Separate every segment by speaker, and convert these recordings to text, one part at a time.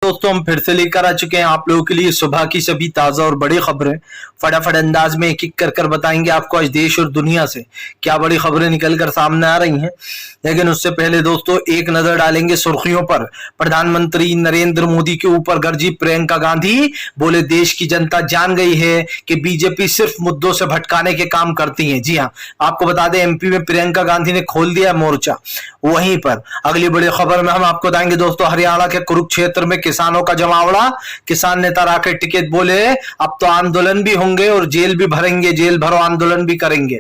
Speaker 1: दोस्तों हम फिर से लेकर आ चुके हैं आप लोगों के लिए सुबह की सभी ताजा और बड़ी खबरें। फटाफट अंदाज में एक एक कर बताएंगे आपको आज देश और दुनिया से क्या बड़ी खबरें निकल कर सामने आ रही हैं। लेकिन उससे पहले दोस्तों एक नजर डालेंगे सुर्खियों पर। प्रधानमंत्री नरेंद्र मोदी के ऊपर गरजी प्रियंका गांधी, बोले देश की जनता जान गई है कि बीजेपी सिर्फ मुद्दों से भटकाने के काम करती है। जी हाँ, आपको बता दें एमपी में प्रियंका गांधी ने खोल दिया मोर्चा। वहीं पर अगली बड़ी खबर में हम आपको बताएंगे दोस्तों, हरियाणा के कुरुक्षेत्र में किसानों का जमावड़ा। किसान नेता राकेश टिकैत बोले अब तो आंदोलन भी होंगे और जेल भी भरेंगे, जेल भरो आंदोलन भी करेंगे।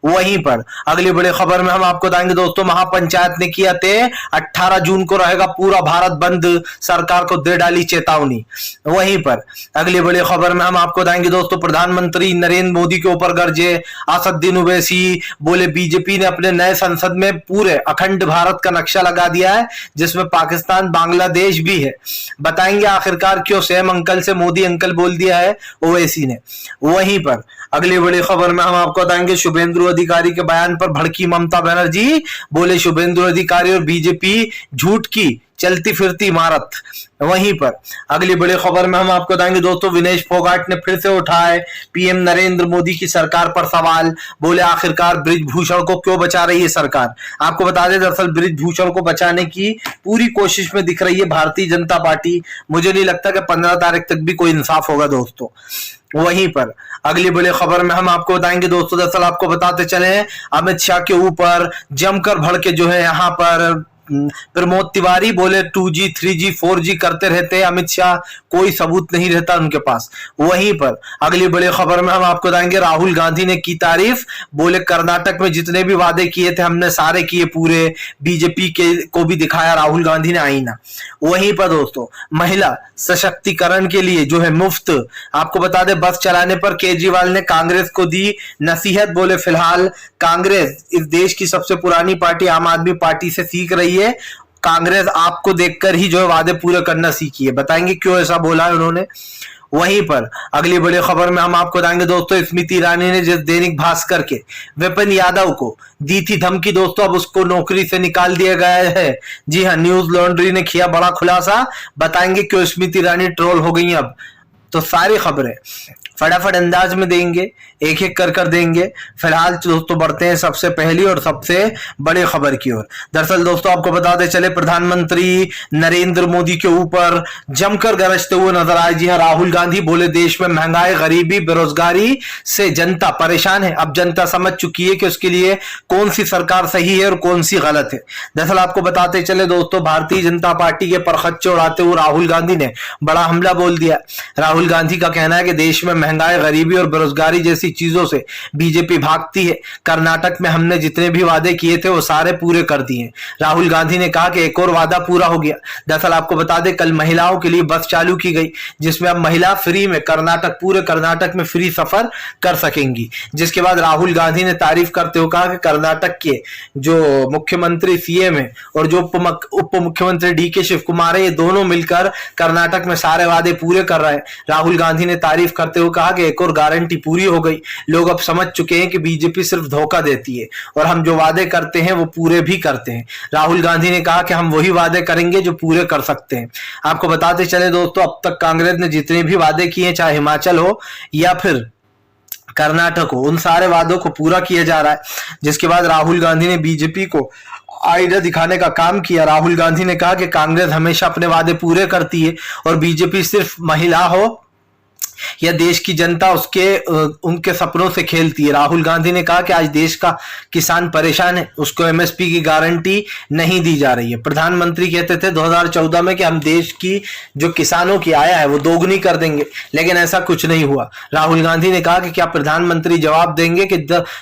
Speaker 1: वहीं पर अगली बड़ी खबर में हम आपको बताएंगे दोस्तों, महापंचायत ने किया तय 18 जून को रहेगा पूरा भारत बंद, सरकार को दे डाली चेतावनी। वहीं पर अगली बड़ी खबर में हम आपको बताएंगे दोस्तों, प्रधानमंत्री नरेंद्र मोदी के ऊपर गरजे असदुद्दीन ओवैसी, बोले बीजेपी ने अपने नए संसद में पूरे अखंड भारत का नक्शा लगा दिया है जिसमें पाकिस्तान बांग्लादेश भी है। बताएंगे आखिरकार क्यों सेम अंकल से मोदी अंकल बोल दिया है ओवैसी ने। वहीं पर अगली बड़ी खबर में हम आपको बताएंगे, शुभेंदु अधिकारी के बयान पर भड़की ममता बनर्जी, बोले शुभेंदु अधिकारी और बीजेपी झूठ की चलती फिरती इमारत। वहीं पर अगली बड़ी खबर में हम आपको बताएंगे दोस्तों, विनेश फोगाट ने फिर से उठाए पीएम नरेंद्र मोदी की सरकार पर सवाल, बोले आखिरकार बृजभूषण को क्यों बचा रही है सरकार। आपको बता दें दरअसल बृजभूषण को बचाने की पूरी कोशिश में दिख रही है भारतीय जनता पार्टी। मुझे नहीं लगता कि 15 तारीख तक भी कोई इंसाफ होगा दोस्तों। वहीं पर अगली बड़ी खबर में हम आपको बताएंगे दोस्तों, दरअसल आपको बताते चले अमित शाह के ऊपर जमकर भड़के जो है यहाँ पर प्रमोद तिवारी, बोले 2G 3G 4G करते रहते हैं अमित शाह, कोई सबूत नहीं रहता उनके पास। वहीं पर अगली बड़ी खबर में हम आपको बताएंगे, राहुल गांधी ने की तारीफ, बोले कर्नाटक में जितने भी वादे किए थे हमने सारे किए पूरे, बीजेपी के को भी दिखाया राहुल गांधी ने आईना। वहीं पर दोस्तों महिला सशक्तिकरण के लिए जो है मुफ्त, आपको बता दें बस चलाने पर केजरीवाल ने कांग्रेस को दी नसीहत, बोले फिलहाल कांग्रेस इस देश की सबसे पुरानी पार्टी आम आदमी पार्टी से सीख रही है, कांग्रेस आपको देखकर ही जो है वादे पूरे करना सीखी है। बताएंगे क्यों ऐसा बोला है उन्होंने। वहीं पर अगली बड़ी खबर में हम आपको बताएंगे दोस्तों, स्मृति ईरानी ने जिस दैनिक भास्कर के विपिन यादव को दी थी धमकी दोस्तों, अब उसको नौकरी से निकाल दिया गया है। जी हाँ, न्यूज लॉन्ड्री ने किया बड़ा खुलासा। बताएंगे क्यों स्मृति ईरानी ट्रोल हो गई अब। तो सारी खबरें फटाफट अंदाज में देंगे, एक एक कर देंगे। फिलहाल दोस्तों बढ़ते हैं सबसे पहली और सबसे बड़ी खबर की ओर। दरअसल दोस्तों आपको बताते चले, प्रधानमंत्री नरेंद्र मोदी के ऊपर जमकर गरजते हुए नजर आए। जी हां, राहुल गांधी बोले देश में महंगाई, गरीबी, बेरोजगारी से जनता परेशान है। अब जनता समझ चुकी है कि उसके लिए कौन सी सरकार सही है और कौन सी गलत है। दरअसल आपको बताते चले दोस्तों, भारतीय जनता पार्टी के परखच्चे उड़ाते हुए राहुल गांधी ने बड़ा हमला बोल दिया। राहुल गांधी का कहना है कि देश में महंगाई, गरीबी और बेरोजगारी जैसी चीजों से बीजेपी भागती है। कर्नाटक में हमने जितने भी वादे किए थे वो सारे पूरे कर दिए। राहुल गांधी ने कहा कि एक और वादा पूरा हो गया। दरअसल आपको बता दें कल महिलाओं के लिए बस चालू की गई जिसमें अब महिला फ्री में पूरे कर्नाटक में फ्री सफर कर सकेंगी। जिसके बाद राहुल गांधी ने तारीफ करते हुए कहा कि कर्नाटक के जो मुख्यमंत्री सीएम है और जो उप मुख्यमंत्री डीके शिव कुमार है, ये दोनों मिलकर कर्नाटक में सारे वादे पूरे कर रहे हैं। राहुल गांधी ने तारीफ करते हुए कहा कि एक और गारंटी पूरी हो गई। लोग अब समझ चुके हैं कि बीजेपी सिर्फ धोखा देती है और हम जो वादे करते हैं वो पूरे भी करते हैं। राहुल गांधी ने कहा कि हम वही वादे करेंगे जो पूरे कर सकते हैं। आपको बताते चले दोस्तों, अब तक कांग्रेस ने जितने भी वादे किए, चाहे हिमाचल हो या फिर कर्नाटक हो, उन सारे वादों को पूरा किया जा रहा है। जिसके बाद राहुल गांधी ने बीजेपी को आईना दिखाने का काम किया। राहुल गांधी ने कहा कि कांग्रेस हमेशा अपने वादे पूरे करती है और बीजेपी सिर्फ महिला हो या देश की जनता उनके सपनों से खेलती है। राहुल गांधी ने कहा कि आज देश का किसान परेशान है, उसको एमएसपी की गारंटी नहीं दी जा रही है। प्रधानमंत्री कहते थे 2014 में कि हम देश की जो किसानों की आय है वो दोगुनी कर देंगे, लेकिन ऐसा कुछ नहीं हुआ। राहुल गांधी ने कहा कि क्या प्रधानमंत्री जवाब देंगे कि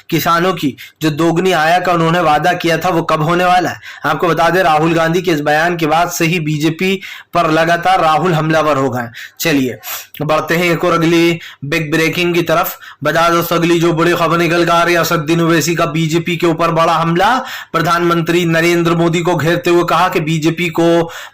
Speaker 1: किसानों की जो दोगुनी आय का उन्होंने वादा किया था वो कब होने वाला है। आपको बता दें राहुल गांधी के इस बयान के बाद से ही बीजेपी पर लगातार राहुल हमलावर हो गए। चलिए बढ़ते हैं एक और और अगली बिग ब्रेकिंग की तरफ। बता दोस्तों अगली जो बड़ी खबर निकल कर आ रही है, असदुद्दीन ओवैसी का बीजेपी के ऊपर बड़ा हमला। प्रधानमंत्री नरेंद्र मोदी को घेरते हुए कहा कि बीजेपी को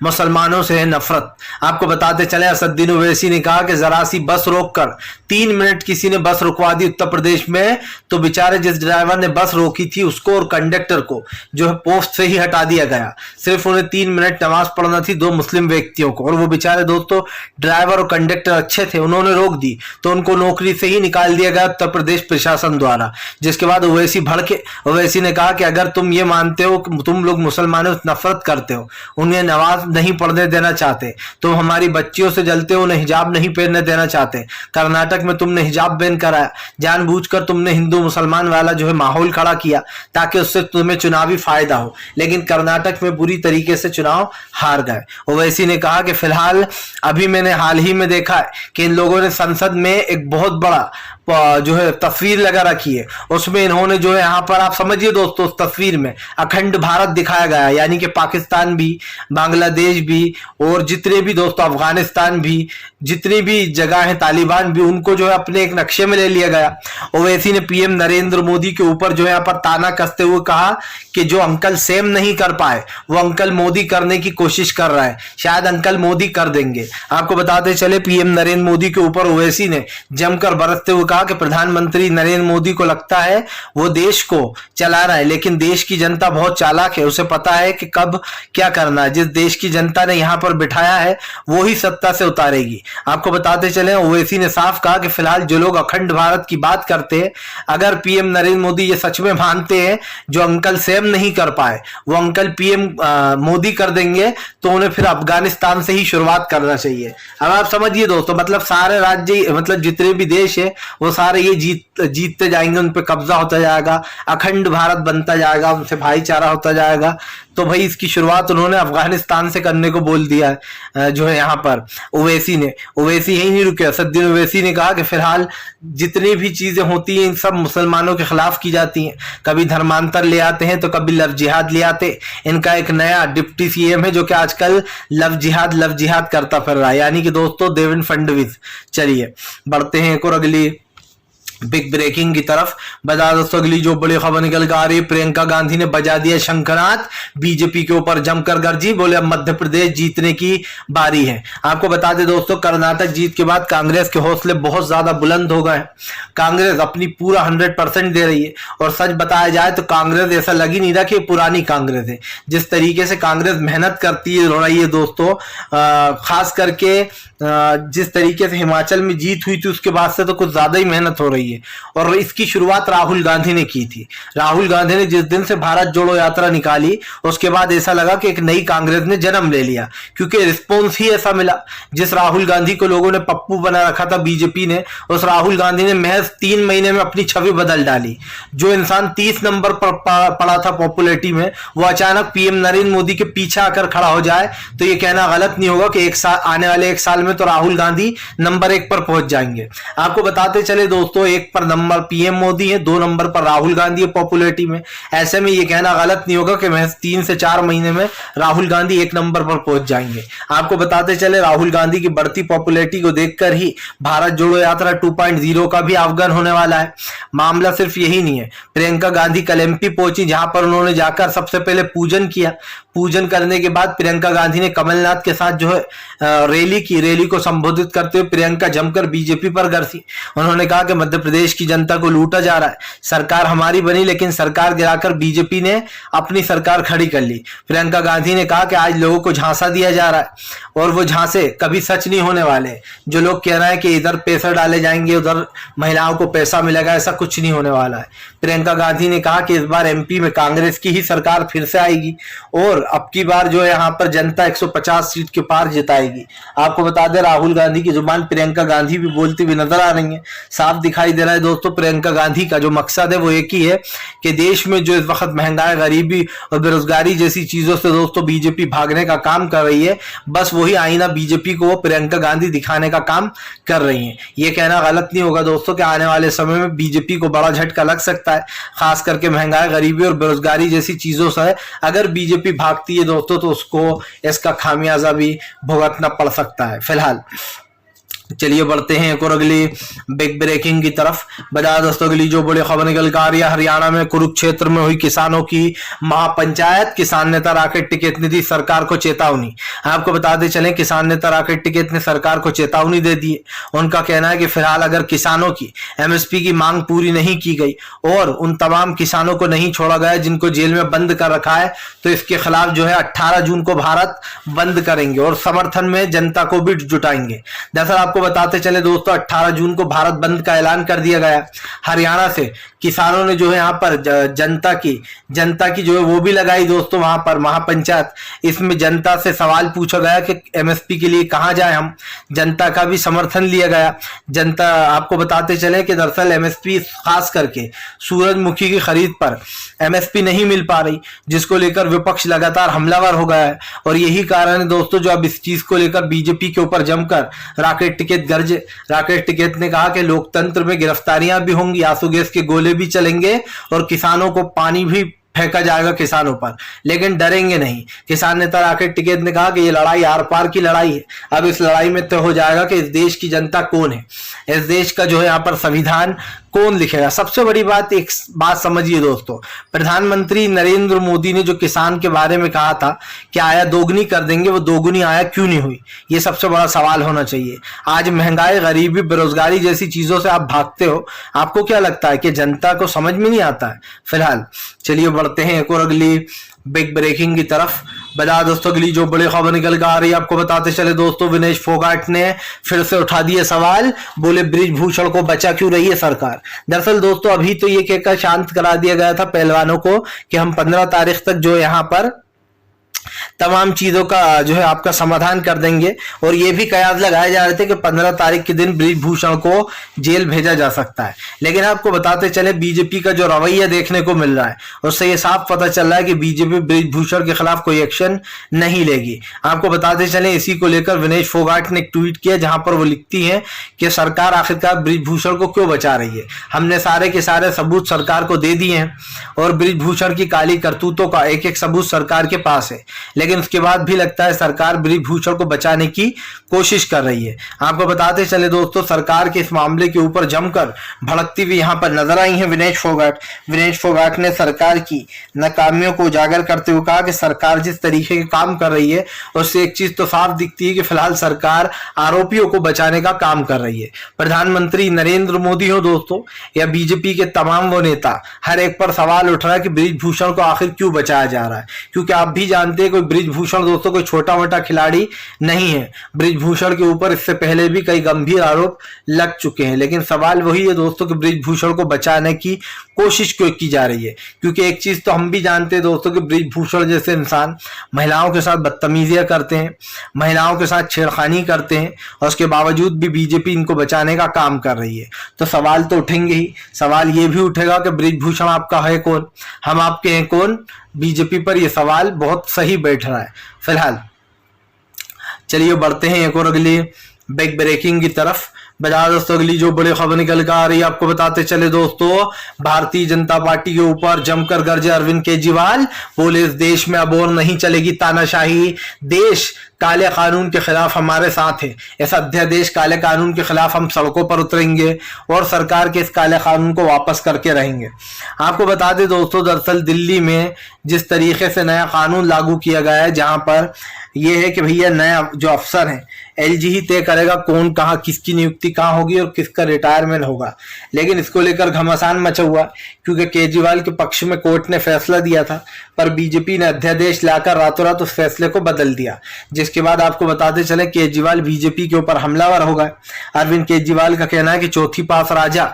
Speaker 1: मुसलमानों से है नफरत। आपको बताते चले असदुद्दीन ओवैसी ने कहा कि जरा सी बस रोककर 3 मिनट किसी ने बस रुकवा दी उत्तर प्रदेश में, तो बेचारे जिस ड्राइवर ने बस रोकी थी उसको और कंडक्टर को जो है पोस्ट से ही हटा दिया गया। सिर्फ उन्हें 3 मिनट नमाज पढ़ना थी 2 मुस्लिम व्यक्तियों को, और वो बेचारे दोस्तों ड्राइवर और कंडक्टर अच्छे थे, उन्होंने रोक दी तो उनको नौकरी से ही निकाल दिया गया उत्तर प्रदेश प्रशासन द्वारा। जिसके बाद ओवैसी भड़के। ओवैसी ने कहा कि अगर तुम ये मानते हो कि तुम लोग मुसलमानों से नफरत करते हो, उन्हें नमाज नहीं पढ़ने देना चाहते, तुम हमारी बच्चियों से जलते हो, उन्हें हिजाब नहीं पहनने देना चाहते, कर्नाटक में तुमने हिजाब बैन कराया, जानबूझकर तुमने हिंदू मुसलमान वाला जो है माहौल खड़ा किया ताकि उससे तुम्हें चुनावी फायदा हो, लेकिन कर्नाटक में बुरी तरीके से चुनाव हार गए। ओवैसी ने कहा कि फिलहाल अभी मैंने हाल ही में देखा है कि इन लोगों ने संसद में एक बहुत बड़ा जो है तस्वीर लगा रखी है, उसमें इन्होंने जो है यहाँ पर आप समझिए दोस्तों उस तस्वीर में अखंड भारत दिखाया गया है, यानी कि पाकिस्तान भी, बांग्लादेश भी और जितने भी दोस्तों अफगानिस्तान भी, जितनी भी जगह है तालिबान भी, उनको जो है अपने एक नक्शे में ले लिया गया। ओवैसी ने पीएम नरेंद्र मोदी के ऊपर जो है यहाँ पर ताना कसते हुए कहा कि जो अंकल सेम नहीं कर पाए वो अंकल मोदी करने की कोशिश कर रहा है, शायद अंकल मोदी कर देंगे। आपको बताते चले पीएम नरेंद्र मोदी के ऊपर ओवैसी ने जमकर बरसते हुए कहा कि प्रधानमंत्री नरेंद्र मोदी को लगता है वो देश को चला रहा है, लेकिन देश की जनता बहुत चालाक है, उसे पता है कि कब क्या करना है। जिस देश की जनता ने यहां पर बिठाया है वो ही सत्ता से उतारेगी। आपको बताते चले ओवैसी ने साफ कहा कि फिलहाल जो लोग अखंड भारत की बात करते हैं, अगर पीएम नरेंद्र मोदी ये सच में मानते हैं जो अंकल सेम नहीं कर पाए वो अंकल पीएम मोदी कर देंगे, तो उन्हें फिर अफगानिस्तान से ही शुरुआत करना चाहिए। अब आप समझिए दोस्तों, मतलब सारे राज्य, मतलब जितने भी देश है वो सारे ये जीतते जाएंगे, उन पे कब्जा होता जाएगा, अखंड भारत बनता जाएगा, उनसे भाईचारा होता जाएगा। तो भाई इसकी शुरुआत उन्होंने अफगानिस्तान से करने को बोल दिया है जो है यहाँ पर ओवैसी ने। ओवैसी यही नहीं रुके, असदुद्दीन ओवैसी ने कहा कि फिलहाल जितनी भी चीजें होती हैं इन सब मुसलमानों के खिलाफ की जाती हैं, कभी धर्मांतर ले आते हैं तो कभी लव जिहाद ले आते। इनका एक नया डिप्टी सीएम है जो कि आजकल लव जिहाद करता फिर रहा है, यानी कि दोस्तों देवेंद्र फडणवीस। चलिए बढ़ते हैं एक और अगली बिग ब्रेकिंग की तरफ। बता दोस्तों अगली जो बड़ी खबर निकल कर आ रही है, प्रियंका गांधी ने बजा दिया शंखनाद, बीजेपी के ऊपर जमकर गर्जी, बोले अब मध्य प्रदेश जीतने की बारी है। आपको बता दें दोस्तों कर्नाटक जीत के बाद कांग्रेस के हौसले बहुत ज्यादा बुलंद हो गए। कांग्रेस अपनी पूरा 100% दे रही है, और सच बताया जाए तो कांग्रेस ऐसा लग ही नहीं रहा कि पुरानी कांग्रेस है। जिस तरीके से कांग्रेस मेहनत करती है रही है दोस्तों, खास करके जिस तरीके से हिमाचल में जीत हुई थी उसके बाद से तो कुछ ज्यादा ही मेहनत हो रही है। और इसकी शुरुआत राहुल गांधी ने की थी। राहुल गांधी ने जिस दिन से भारत जोड़ो यात्रा निकाली उसके बाद ऐसा लगा कि एक नई कांग्रेस ने जन्म ले लिया, क्योंकि रिस्पॉन्स ही ऐसा मिला। जिस राहुल गांधी को लोगों ने पप्पू बना रखा था बीजेपी ने, उस राहुल गांधी ने महज 3 महीने में अपनी छवि बदल डाली। जो इंसान 30 नंबर पर पड़ा था पॉपुलैरिटी में, वो अचानक पीएम नरेंद्र मोदी के पीछे आकर खड़ा हो जाए तो ये कहना गलत नहीं होगा कि आने वाले 1 साल में तो राहुल गांधी नंबर 1 पर पहुंच जाएंगे। आपको बताते चले दोस्तों 1 पर नंबर पीएम मोदी है, 2 नंबर पर राहुल गांधी है पॉपुलैरिटी में। ऐसे में ये कहना गलत नहीं होगा कि महज 3 से 4 महीने में राहुल गांधी 1 नंबर पर पहुंच जाएंगे। आपको बताते चले राहुल गांधी की बढ़ती पॉपुलैरिटी को देखकर ही भारत जोड़ो यात्रा 2.0 का भी आह्वान होने वाला है। मामला सिर्फ यही नहीं है, प्रियंका गांधी कल एमपी पहुंची, जहां पर उन्होंने जाकर सबसे पहले पूजन किया। पूजन करने के बाद प्रियंका गांधी ने कमलनाथ के साथ जो है रैली की। रैली को संबोधित करते हुए प्रियंका जमकर बीजेपी पर गरजी। उन्होंने कहा कि मध्य प्रदेश की जनता को लूटा जा रहा है, सरकार हमारी बनी लेकिन सरकार गिराकर बीजेपी ने अपनी सरकार खड़ी कर ली। प्रियंका गांधी ने कहा कि आज लोगों को झांसा दिया जा रहा है और वो झांसे कभी सच नहीं होने वाले। जो लोग कह रहे हैं कि इधर पैसा डाले जाएंगे उधर महिलाओं को पैसा मिलेगा, ऐसा कुछ नहीं होने वाला है। प्रियंका गांधी ने कहा कि इस बार एमपी में कांग्रेस की ही सरकार फिर से आएगी और अब की बार जो है यहाँ पर जनता 150 सीट के पार जिताएगी। आपको बता दें राहुल गांधी की जुबान प्रियंका गांधी भी बोलती हुई नजर आ रही है। साफ दिखाई दे रहा है दोस्तों प्रियंका गांधी का जो मकसद है वो एक ही है कि देश में जो इस वक्त महंगाई, गरीबी और बेरोजगारी जैसी चीजों से दोस्तों बीजेपी भागने का काम कर रही है, बस वही आईना बीजेपी को वो प्रियंका गांधी दिखाने का काम कर रही है। ये कहना गलत नहीं होगा दोस्तों कि आने वाले समय में बीजेपी को बड़ा झटका लग सकता है, खास करके महंगाई, गरीबी और बेरोजगारी जैसी चीजों से अगर बीजेपी भागती है दोस्तों तो उसको इसका खामियाजा भी भुगतना पड़ सकता है। फिलहाल चलिए बढ़ते हैं एक और अगली बिग ब्रेकिंग की तरफ। बता दोस्तों अगली जो बड़ी खबर निकल कर आ रही है, हरियाणा में कुरुक्षेत्र में हुई किसानों की महापंचायत, किसान नेता राकेश टिकैत ने दी सरकार को चेतावनी। आपको बताते चलें किसान नेता राकेश टिकैत ने सरकार को चेतावनी दे दी है। उनका कहना है कि फिलहाल अगर किसानों की एमएसपी की मांग पूरी नहीं की गई और उन तमाम किसानों को नहीं छोड़ा गया जिनको जेल में बंद कर रखा है, तो इसके खिलाफ जो है 18 जून को भारत बंद करेंगे और समर्थन में जनता को भी जुटाएंगे। दरअसल आपको बताते चले दोस्तों 18 जून को भारत बंद का ऐलान कर दिया गया। हरियाणा से किसानों ने जो है यहाँ पर जनता की जो है वो भी लगाई दोस्तों वहां पर महापंचायत। इसमें जनता से सवाल पूछा गया कि एमएसपी के लिए कहां जाए हम, जनता का भी समर्थन लिया गया। जनता आपको बताते चले कि दरअसल एमएसपी खास करके सूरजमुखी की खरीद पर एमएसपी नहीं मिल पा रही, जिसको लेकर विपक्ष लगातार हमलावर हो गया है और यही कारण है दोस्तों जो अब इस चीज को लेकर बीजेपी के ऊपर जमकर राकेश टिकैत गरजे। राकेश टिकैत ने कहा कि लोकतंत्र में गिरफ्तारियां भी होंगी, आंसू गैस के गोले भी चलेंगे और किसानों को पानी भी फेंका जाएगा किसानों पर, लेकिन डरेंगे नहीं। किसान नेता राकेश टिकैत ने कहा कि ये लड़ाई आर पार की लड़ाई है। अब इस लड़ाई में तय हो जाएगा कि इस देश की जनता कौन है, इस देश का जो है यहाँ पर संविधान कौन लिखेगा। सबसे बड़ी बात, एक बात समझिए दोस्तों, प्रधानमंत्री नरेंद्र मोदी ने जो किसान के बारे में कहा था कि आया दोगुनी कर देंगे, वो दोगुनी आया क्यों नहीं हुई, ये सबसे बड़ा सवाल होना चाहिए। आज महंगाई, गरीबी, बेरोजगारी जैसी चीजों से आप भागते हो, आपको क्या लगता है कि जनता को समझ में नहीं आता है? फिलहाल चलिए बढ़ते हैं एक और अगली बिग ब्रेकिंग की तरफ। बता दोस्तों अगली जो बड़ी खबर निकल कर आ रही है, आपको बताते चले दोस्तों विनेश फोगाट ने फिर से उठा दिए सवाल, बोले बृजभूषण को बचा क्यों रही है सरकार। दरअसल दोस्तों अभी तो ये कहकर शांत करा दिया गया था पहलवानों को कि हम 15 तारीख तक जो यहाँ पर तमाम चीजों का जो है आपका समाधान कर देंगे और ये भी कयास लगाए जा रहे थे कि 15 तारीख के दिन बृजभूषण को जेल भेजा जा सकता है। लेकिन आपको बताते चले बीजेपी का जो रवैया देखने को मिल रहा है उससे ये साफ पता चल रहा है कि बीजेपी बृजभूषण के खिलाफ कोई एक्शन नहीं लेगी। आपको बताते चले इसी को लेकर विनेश फोगाट ने एक ट्वीट किया जहां पर वो लिखती है कि सरकार आखिरकार बृजभूषण को क्यों बचा रही है, हमने सारे के सारे सबूत सरकार को दे दिए हैं और बृजभूषण की काली करतूतों का एक एक सबूत सरकार के पास है, लेकिन उसके बाद भी लगता है सरकार बृजभूषण को बचाने की कोशिश कर रही है। आपको बताते चले दोस्तों सरकार के इस मामले के ऊपर जमकर भड़कती हुई यहां पर नजर आई है विनेश फोगाट ने सरकार की नाकामियों को उजागर करते हुए कहा कि सरकार जिस तरीके के काम कर रही है उससे एक चीज तो साफ दिखती है कि फिलहाल सरकार आरोपियों को बचाने का काम कर रही है। प्रधानमंत्री नरेंद्र मोदी हो दोस्तों या बीजेपी के तमाम वो नेता, हर एक पर सवाल उठ रहा है कि बृजभूषण को आखिर क्यों बचाया जा रहा है, क्योंकि आप भी जानते हैं कोई बृजभूषण दोस्तों कोई छोटा मोटा खिलाड़ी नहीं है। बृजभूषण के ऊपर इससे पहले भी कई गंभीर आरोप लग चुके हैं, लेकिन सवाल वही है दोस्तों कि बृजभूषण को बचाने की कोशिश क्यों की जा रही है, क्योंकि एक चीज तो हम भी जानते हैं दोस्तों कि बृजभूषण जैसे इंसान महिलाओं के साथ बदतमीजियां करते हैं, महिलाओं के साथ छेड़खानी करते हैं और उसके बावजूद भी बीजेपी इनको बचाने का काम कर रही है। तो सवाल तो उठेंगे ही, सवाल ये भी उठेगा कि बृजभूषण आपका है कौन, हम आपके हैं कौन। बीजेपी पर यह सवाल बहुत सही बैठ रहा है। फिलहाल चलिए बढ़ते हैं एक और अगली बिग ब्रेकिंग की तरफ। बता दोस्तों अगली जो बड़ी खबर निकल कर आ रही है, आपको बताते चले दोस्तों भारतीय जनता पार्टी के ऊपर जमकर गरजे अरविंद केजरीवाल, बोले इस देश में अब और नहीं चलेगी तानाशाही, देश काले कानून के खिलाफ हमारे साथ है, ऐसा अध्यादेश काले कानून के खिलाफ हम सड़कों पर उतरेंगे और सरकार के इस काले कानून को वापस करके रहेंगे। आपको बता दें दोस्तों दरअसल दिल्ली में जिस तरीके से नया कानून लागू किया गया है, जहां पर यह है कि भैया नया जो अफसर है एलजी ही तय करेगा कौन कहां किसकी नियुक्ति कहां होगी और किसका रिटायरमेंट होगा, लेकिन इसको लेकर घमासान मचा हुआ क्योंकि केजरीवाल के पक्ष में कोर्ट ने फैसला दिया था, पर बीजेपी ने अध्यादेश लाकर रातों रात उस फैसले को बदल दिया, जिसके बाद आपको बताते चले केजरीवाल बीजेपी के ऊपर हमलावर हो गए। अरविंद केजरीवाल का कहना है कि चौथी पास राजा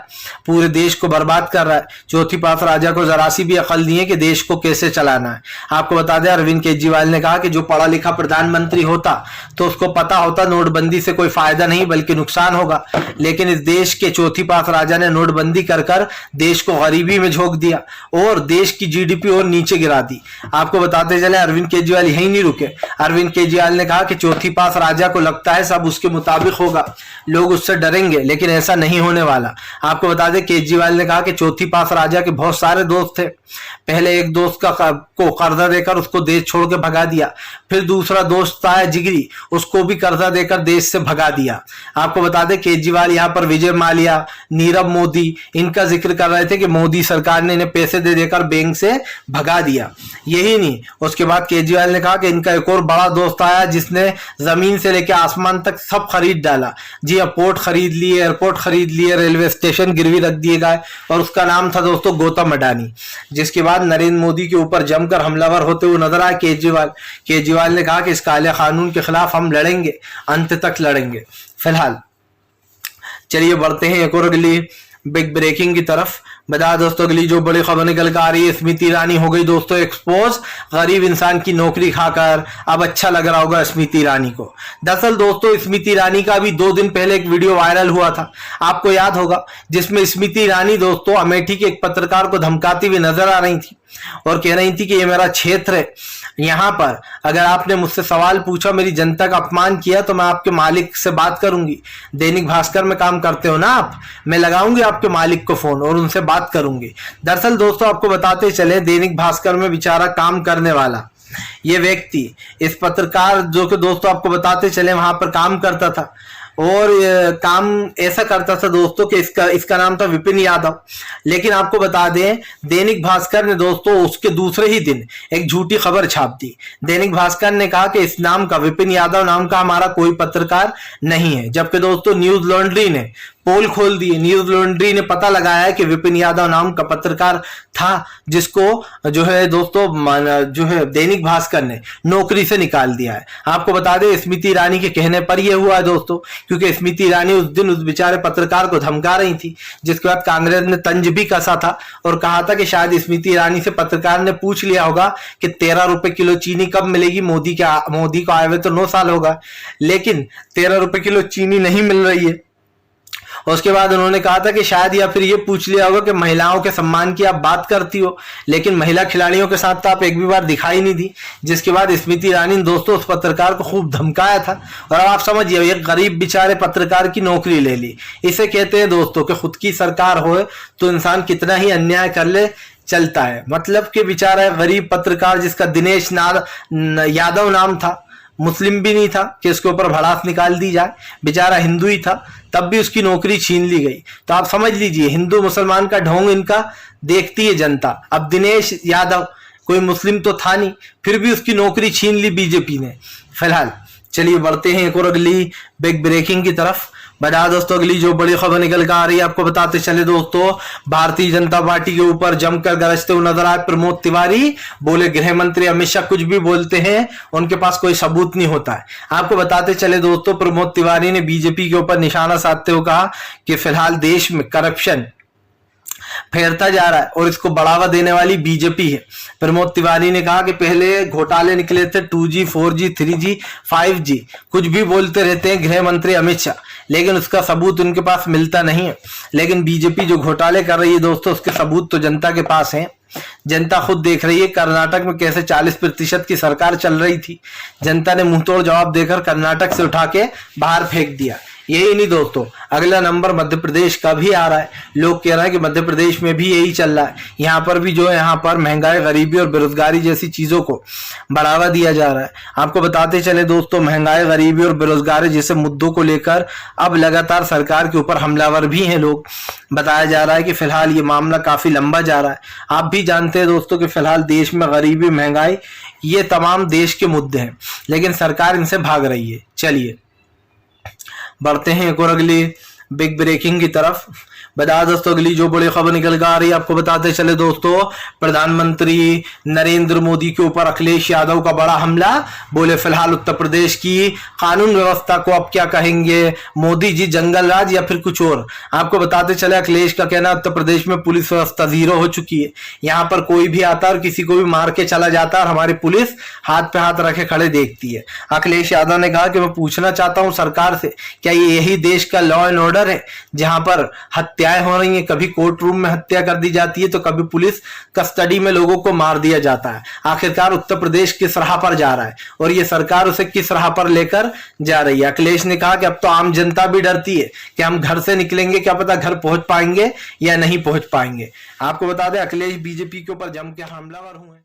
Speaker 1: पूरे देश को बर्बाद कर रहा है, चौथी पास राजा को जरा सी भी अकल नहीं है कि देश को कैसे चलाना है। आपको बता दें अरविंद केजरीवाल ने कहा कि जो पढ़ा लिखा प्रधानमंत्री होता तो उसको पता होता नोटबंदी से कोई फायदा नहीं बल्कि नुकसान होगा, लेकिन इस देश के चौथी पास राजा ने नोटबंदी कर कर देश को गरीबी में झोंक दिया और देश की जीडीपी और नीचे गिरा दी। आपको बताते चले अरविंद केजरीवाल यही नहीं रुके, अरविंद केजरीवाल ने ने कहा कि चौथी पास राजा को लगता है सब उसके मुताबिक होगा, लोग उससे डरेंगे, लेकिन ऐसा नहीं होने वाला। आपको बता दें केजरीवाल ने कहा कि चौथी पास राजा के बहुत सारे दोस्त थे। पहले एक दोस्त को कर्जा देकर उसको देश छोड़ के भगा दिया, फिर दूसरा दोस्त आया जिगरी, उसको भी कर्जा देकर देश से भगा दिया। आपको बता दें केजरीवाल यहाँ पर विजय माल्या, नीरव मोदी, इनका जिक्र कर रहे थे कि मोदी सरकार ने इन्हें पैसे दे देकर बैंक से भगा दिया। यही नहीं, उसके बाद केजरीवाल ने कहा कि इनका एक और बड़ा दोस्त आया जिसने जमीन से लेकर आसमान तक सब खरीद डाला। जी हाँ, पोर्ट खरीद लिए, एयरपोर्ट खरीद लिए, रेलवे स्टेशन गिरवी रख दिए गए, और उसका नाम था दोस्तों गौतम अडानी। जिसके बाद नरेंद्र मोदी के ऊपर जमकर हमलावर होते हुए नजर आए केजरीवाल ने कहा कि इस काले कानून के खिलाफ हम लड़ेंगे, अंत तक लड़ेंगे। फिलहाल चलिए बढ़ते हैं एक और अगली बिग ब्रेकिंग की तरफ। बता दोस्तों अगली जो बड़ी खबर निकल कर आ रही है, स्मृति ईरानी हो गई दोस्तों एक्सपोज, गरीब इंसान की नौकरी खाकर। अब अच्छा लग रहा होगा स्मृति ईरानी को। दरअसल दोस्तों स्मृति ईरानी का भी 2 दिन पहले एक वीडियो वायरल हुआ था, आपको याद होगा, जिसमें स्मृति ईरानी दोस्तों अमेठी के एक पत्रकार को धमकाती हुई नजर आ रही थी और कह रही थी कि ये मेरा क्षेत्र है, यहाँ पर अगर आपने मुझसे सवाल पूछा, मेरी जनता का अपमान किया, तो मैं आपके मालिक से बात करूंगी। दैनिक भास्कर में काम करते हो ना आप, मैं लगाऊंगी आपके मालिक को फोन और उनसे बात करूंगी। दरअसल दोस्तों आपको बताते चले, दैनिक भास्कर में बेचारा काम करने वाला ये व्यक्ति, इस पत्रकार जो कि दोस्तों आपको बताते चले वहां पर काम करता था, और काम ऐसा करता था दोस्तों कि इसका नाम था विपिन यादव। लेकिन आपको बता दें दैनिक भास्कर ने दोस्तों उसके दूसरे ही दिन एक झूठी खबर छाप दी। दैनिक भास्कर ने कहा कि इस नाम का, विपिन यादव नाम का हमारा कोई पत्रकार नहीं है, जबकि दोस्तों न्यूज लॉन्ड्री ने पोल खोल दिए। न्यूज लॉन्ड्री ने पता लगाया कि विपिन यादव नाम का पत्रकार था, जिसको जो है दोस्तों जो है दैनिक भास्कर ने नौकरी से निकाल दिया है। आपको बता दें स्मृति ईरानी के कहने पर यह हुआ है दोस्तों, क्योंकि स्मृति ईरानी उस दिन उस बेचारे पत्रकार को धमका रही थी, जिसके बाद कांग्रेस ने तंज भी कसा था और कहा था कि शायद स्मृति ईरानी से पत्रकार ने पूछ लिया होगा कि 13 रुपए किलो चीनी कब मिलेगी, मोदी को आए हुए तो 9 साल होगा, लेकिन 13 रुपए किलो चीनी नहीं मिल रही है। उसके बाद उन्होंने कहा था कि शायद या फिर ये पूछ लिया होगा कि महिलाओं के सम्मान की आप बात करती हो, लेकिन महिला खिलाड़ियों के साथ तो आप एक भी बार दिखाई नहीं दी। जिसके बाद स्मृति ईरानी ने दोस्तों उस पत्रकार को खूब धमकाया था, और अब आप समझिए एक गरीब बेचारे पत्रकार की नौकरी ले ली। इसे कहते हैं दोस्तों कि खुद की सरकार हो तो इंसान कितना ही अन्याय कर ले चलता है। मतलब कि बेचारा गरीब पत्रकार जिसका दिनेश यादव नाम था, मुस्लिम भी नहीं था कि उसके ऊपर भड़ास निकाल दी जाए, बेचारा हिंदू ही था, तब भी उसकी नौकरी छीन ली गई। तो आप समझ लीजिए हिंदू मुसलमान का ढोंग इनका देखती है जनता। अब दिनेश यादव कोई मुस्लिम तो था नहीं, फिर भी उसकी नौकरी छीन ली बीजेपी ने। फिलहाल चलिए बढ़ते हैं एक और अगली बिग ब्रेकिंग की तरफ। बता दोस्तों अगली जो बड़ी खबर निकल कर आ रही है, आपको बताते चले दोस्तों, भारतीय जनता पार्टी के ऊपर जमकर गरजते हुए नजर आए प्रमोद तिवारी। बोले गृह मंत्री अमित शाह कुछ भी बोलते हैं, उनके पास कोई सबूत नहीं होता है। आपको बताते चले दोस्तों, प्रमोद तिवारी ने बीजेपी के ऊपर निशाना साधते हुए कहा कि फिलहाल देश में करप्शन फैलता जा रहा है और इसको बढ़ावा देने वाली बीजेपी है। प्रमोद तिवारी ने कहा कि पहले घोटाले निकले थे 2G, 4G, 3G, 5G, कुछ भी बोलते रहते हैं गृह मंत्री अमित शाह, लेकिन उसका सबूत उनके पास मिलता नहीं है। लेकिन बीजेपी जो घोटाले कर रही है दोस्तों, उसके सबूत तो जनता के पास है। जनता खुद देख रही है कर्नाटक में कैसे 40% की सरकार चल रही थी, जनता ने मुंहतोड़ जवाब देकर कर्नाटक से उठा के बाहर फेंक दिया। यही नहीं दोस्तों, अगला नंबर मध्य प्रदेश का भी आ रहा है। लोग कह रहे हैं कि मध्य प्रदेश में भी यही चल रहा है, यहाँ पर भी जो है यहाँ पर महंगाई, गरीबी और बेरोजगारी जैसी चीजों को बढ़ावा दिया जा रहा है। आपको बताते चले दोस्तों, महंगाई, गरीबी और बेरोजगारी जैसे मुद्दों को लेकर अब लगातार सरकार के ऊपर हमलावर भी हैं लोग। बताया जा रहा है कि फिलहाल ये मामला काफी लंबा जा रहा है। आप भी जानते हैं दोस्तों कि फिलहाल देश में गरीबी, महंगाई, ये तमाम देश के मुद्दे हैं, लेकिन सरकार इनसे भाग रही है। चलिए बढ़ते हैं एक और अगली बिग ब्रेकिंग की तरफ। बता दोस्तों अगली जो बड़ी खबर निकल कर आ रही है, आपको बताते चले दोस्तों, प्रधानमंत्री नरेंद्र मोदी के ऊपर अखिलेश यादव का बड़ा हमला। बोले फिलहाल उत्तर प्रदेश की कानून व्यवस्था को अब क्या कहेंगे मोदी जी, जंगल राज या फिर कुछ और। आपको बताते चले अखिलेश का कहना उत्तर प्रदेश में पुलिस व्यवस्था 0 हो चुकी है। यहाँ पर कोई भी आता है और किसी को भी मार के चला जाता है और हमारी पुलिस हाथ पे हाथ रखे खड़े देखती है। अखिलेश यादव ने कहा कि मैं पूछना चाहता हूँ सरकार से, क्या ये यही देश का लॉ एंड ऑर्डर खबर है जहां पर हत्याएं हो रही हैं, कभी कोर्ट रूम में हत्या कर दी जाती है तो कभी पुलिस कस्टडी में लोगों को मार दिया जाता है। आखिरकार उत्तर प्रदेश किस राह पर जा रहा है और ये सरकार उसे किस राह पर लेकर जा रही है। अखिलेश ने कहा कि अब तो आम जनता भी डरती है कि हम घर से निकलेंगे, क्या पता घर पहुंच पाएंगे या नहीं पहुंच पाएंगे। आपको बता दें अखिलेश बीजेपी के ऊपर जम के हमलावर हुए।